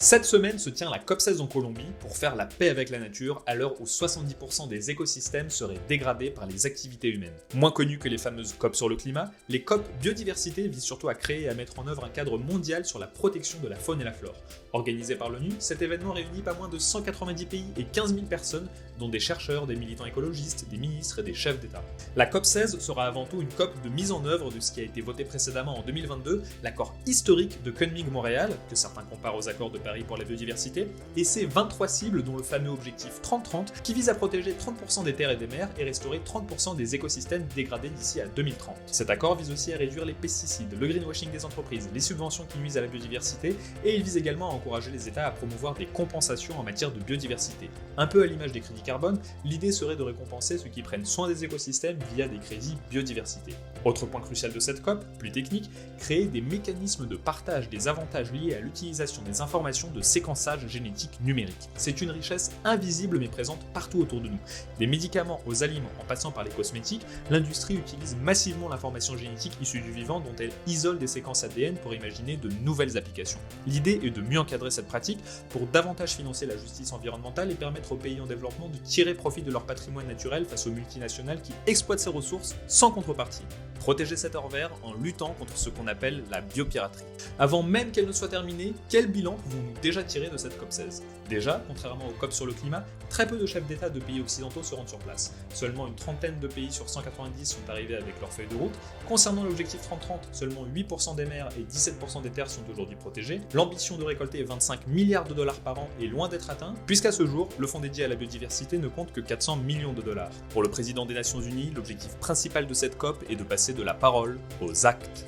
Cette semaine se tient la COP16 en Colombie pour faire la paix avec la nature à l'heure où 70% des écosystèmes seraient dégradés par les activités humaines. Moins connues que les fameuses COP sur le climat, les COP biodiversité visent surtout à créer et à mettre en œuvre un cadre mondial sur la protection de la faune et la flore. Organisé par l'ONU, cet événement réunit pas moins de 190 pays et 15 000 personnes, dont des chercheurs, des militants écologistes, des ministres et des chefs d'État. La COP16 sera avant tout une COP de mise en œuvre de ce qui a été voté précédemment en 2022, l'accord historique de Kunming-Montréal, que certains comparent aux accords de Paris pour la biodiversité, et ses 23 cibles dont le fameux objectif 30-30 qui vise à protéger 30% des terres et des mers et restaurer 30% des écosystèmes dégradés d'ici à 2030. Cet accord vise aussi à réduire les pesticides, le greenwashing des entreprises, les subventions qui nuisent à la biodiversité, et il vise également à encourager les États à promouvoir des compensations en matière de biodiversité. Un peu à l'image des crédits carbone, l'idée serait de récompenser ceux qui prennent soin des écosystèmes via des crédits biodiversité. Autre point crucial de cette COP, plus technique, créer des mécanismes de partage des avantages liés à l'utilisation des informations de séquençage génétique numérique. C'est une richesse invisible mais présente partout autour de nous. Des médicaments aux aliments en passant par les cosmétiques, l'industrie utilise massivement l'information génétique issue du vivant dont elle isole des séquences ADN pour imaginer de nouvelles applications. L'idée est de mieux encadrer cette pratique pour davantage financer la justice environnementale et permettre aux pays en développement de tirer profit de leur patrimoine naturel face aux multinationales qui exploitent ces ressources sans contrepartie. Protéger cet or vert en luttant contre ce qu'on appelle la biopiraterie. Avant même qu'elle ne soit terminée, quel bilan pouvons-nous déjà tirer de cette COP16 ? Déjà, contrairement aux COP sur le climat, très peu de chefs d'État de pays occidentaux se rendent sur place. Seulement une trentaine de pays sur 190 sont arrivés avec leur feuille de route. Concernant l'objectif 30-30, seulement 8% des mers et 17% des terres sont aujourd'hui protégées. L'ambition de récolter 25 milliards de dollars par an est loin d'être atteinte, puisqu'à ce jour, le fonds dédié à la biodiversité ne compte que 400 millions de dollars. Pour le président des Nations Unies, l'objectif principal de cette COP est de passer de la parole aux actes.